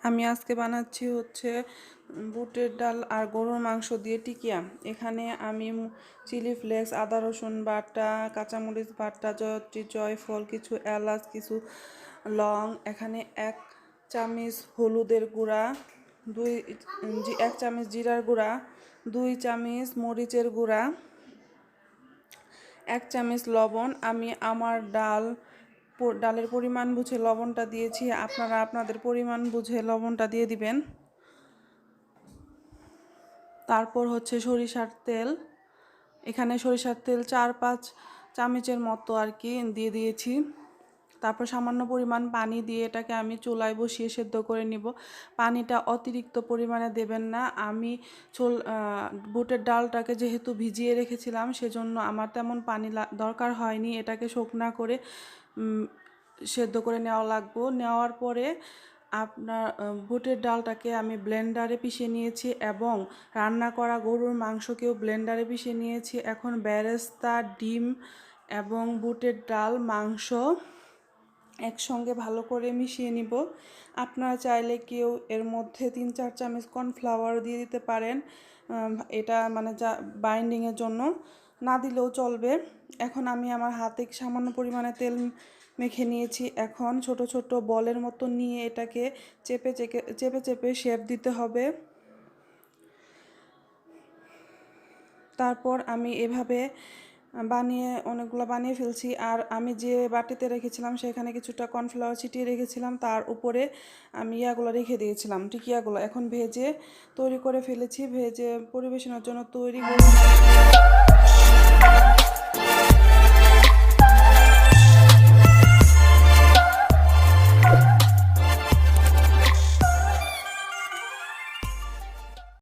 আমি আজকে বানাচ্ছি হচ্ছে বুটের ডাল আর গরুর মাংস দিয়ে টিকিয়া। এখানে আমি চিলি ফ্লেক্স, আদা রসুন বাটা, কাঁচামরিচ বাটা, জয়ত্রী, জয়ফল, কিছু এলাচ, কিছু লং, এখানে 1 চামচ হলুদের গুঁড়া, 1 চামচ জিরার গুঁড়া, 2 চামচ মরিচের গুঁড়া, 1 চামচ লবণ। আমি আমার ডালের পরিমাণ বুঝে লবণটা দিয়েছি, আপনারা আপনাদের পরিমাণ বুঝে লবণটা দিয়ে দিবেন। তারপর হচ্ছে সরিষার তেল, এখানে সরিষার তেল 4-5 চামচের মতো আর কি দিয়ে দিয়েছি। তারপর সামান্য পরিমাণ পানি দিয়ে এটাকে আমি চুলায় বসিয়ে সেদ্ধ করে নিব। পানিটা অতিরিক্ত পরিমাণে দেবেন না। আমি বুটের ডালটাকে যেহেতু ভিজিয়ে রেখেছিলাম সেজন্য আমার তেমন পানি দরকার হয়নি। এটাকে শুকনা করে সেদ্ধ করে নেওয়ার পরে আপনার বুটের ডালটাকে আমি ব্লেন্ডারে পিষে নিয়েছি এবং রান্না করা গরুর মাংসকেও ব্লেন্ডারে পিষে নিয়েছি। এখন বেরেস্তা, ডিম এবং বুটের ডাল, মাংস একসঙ্গে ভালো করে মিশিয়ে নিব। আপনারা চাইলে কেউ এর মধ্যে 3-4 চামচ কর্নফ্লাওয়ার দিয়ে দিতে পারেন, এটা মানে যা বাইন্ডিংয়ের জন্য, না দিলেও চলবে। এখন আমি আমার হাতে সামান্য পরিমাণে তেল মেখে নিয়েছি। এখন ছোট ছোট বলের মতো নিয়ে এটাকে চেপে চেপে চেপে শেপ দিতে হবে। তারপর আমি এভাবে অনেকগুলো বানিয়ে ফেলছি। আর আমি যে বাটিতে রেখেছিলাম সেখানে কিছুটা কর্নফ্লাওয়ার ছিটিয়ে রেখেছিলাম, তার উপরে আমি ইয়াগুলো রেখে দিয়েছিলাম, টিকিয়াগুলো। এখন ভেজে তৈরি করে ফেলেছি, ভেজে পরিবেশনের জন্য তৈরি করে।